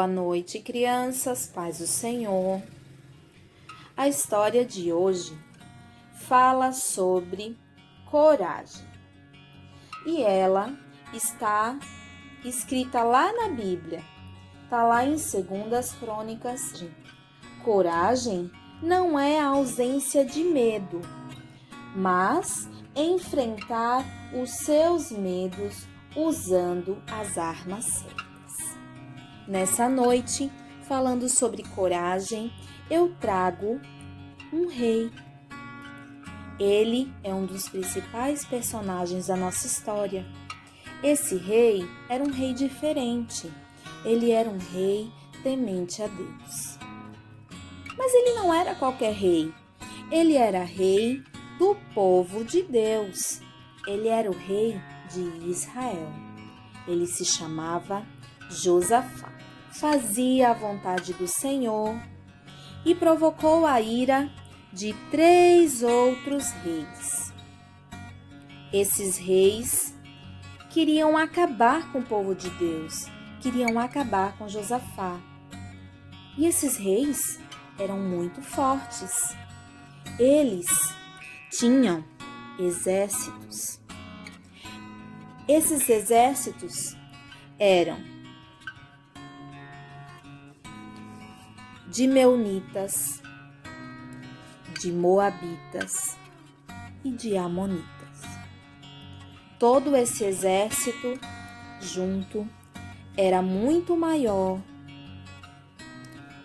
Boa noite, crianças, paz do Senhor. A história de hoje fala sobre coragem. E ela está escrita lá na Bíblia. Está lá em 2 Crônicas. Coragem não é a ausência de medo, mas enfrentar os seus medos usando as armas certas. Nessa noite, falando sobre coragem, eu trago um rei. Ele é um dos principais personagens da nossa história. Esse rei era um rei diferente. Ele era um rei temente a Deus. Mas ele não era qualquer rei. Ele era rei do povo de Deus. Ele era o rei de Israel. Ele se chamava Josafá. Fazia a vontade do Senhor e provocou a ira de 3 outros reis. Esses reis queriam acabar com o povo de Deus, queriam acabar com Josafá. E esses reis eram muito fortes. Eles tinham exércitos. Esses exércitos eram de Meunitas, de Moabitas e de Amonitas. Todo esse exército junto era muito maior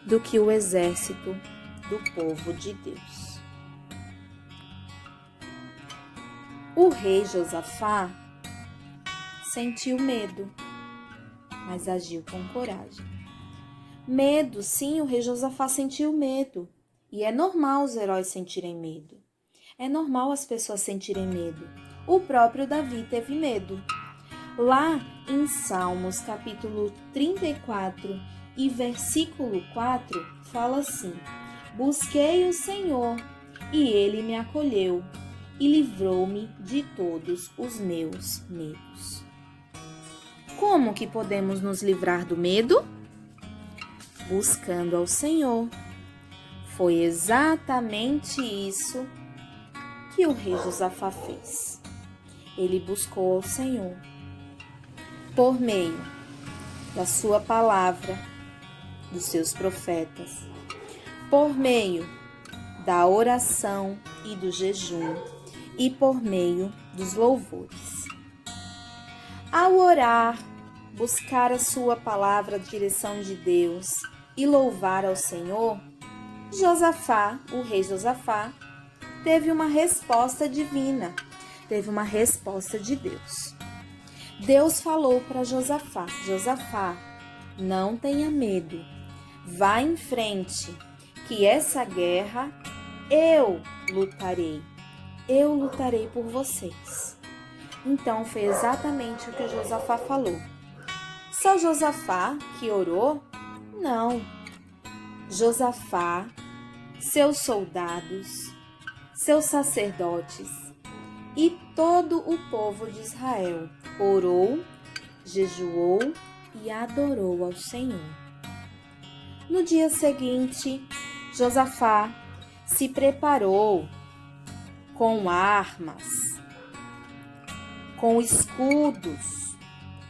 do que o exército do povo de Deus. O rei Josafá sentiu medo, mas agiu com coragem. Medo, sim, o rei Josafá sentiu medo. E é normal os heróis sentirem medo. É normal as pessoas sentirem medo. O próprio Davi teve medo. Lá em Salmos, capítulo 34 e versículo 4, fala assim: Busquei o Senhor, e ele me acolheu, e livrou-me de todos os meus medos. Como que podemos nos livrar do medo? Buscando ao Senhor. Foi exatamente isso que o rei Josafá fez. Ele buscou ao Senhor por meio da sua palavra, dos seus profetas, por meio da oração e do jejum e por meio dos louvores. Ao orar, buscar a sua palavra, a direção de Deus e louvar ao Senhor, Josafá, o rei Josafá, teve uma resposta divina, teve uma resposta de Deus. Deus falou para Josafá: Josafá, não tenha medo, vá em frente, que essa guerra eu lutarei por vocês. Então foi exatamente o que Josafá falou. Só Josafá que orou? Não. Josafá, seus soldados, seus sacerdotes e todo o povo de Israel orou, jejuou e adorou ao Senhor. No dia seguinte, Josafá se preparou com armas, com escudos,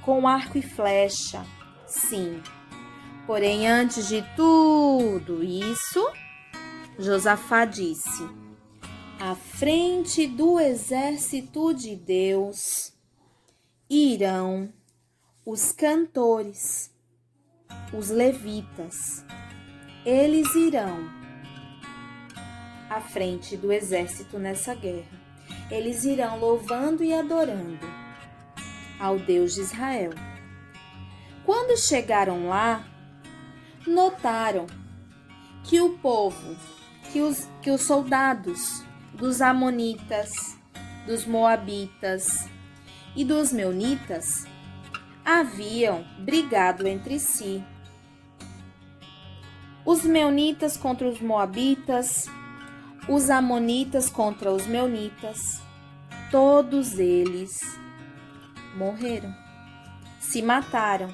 com arco e flecha, sim. Porém, antes de tudo isso, Josafá disse: à frente do exército de Deus irão os cantores, os levitas. Eles irão à frente do exército nessa guerra. Eles irão louvando e adorando ao Deus de Israel. Quando chegaram lá, notaram que o povo, que os soldados dos Amonitas, dos Moabitas e dos Meunitas haviam brigado entre si. Os Meunitas contra os Moabitas, os Amonitas contra os Meunitas, todos eles morreram, se mataram.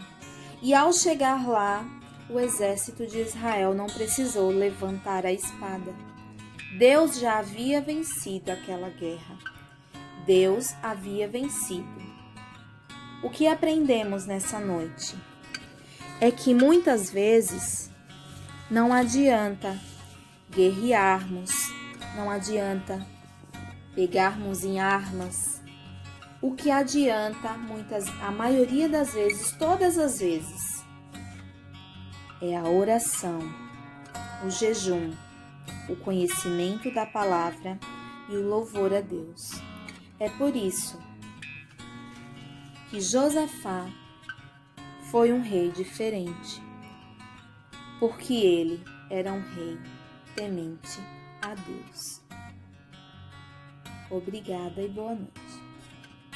E ao chegar lá, o exército de Israel não precisou levantar a espada. Deus já havia vencido aquela guerra. Deus havia vencido. O que aprendemos nessa noite é que muitas vezes não adianta guerrearmos, não adianta pegarmos em armas. O que adianta, a maioria das vezes, todas as vezes, é a oração, o jejum, o conhecimento da palavra e o louvor a Deus. É por isso que Josafá foi um rei diferente, porque ele era um rei temente a Deus. Obrigada e boa noite.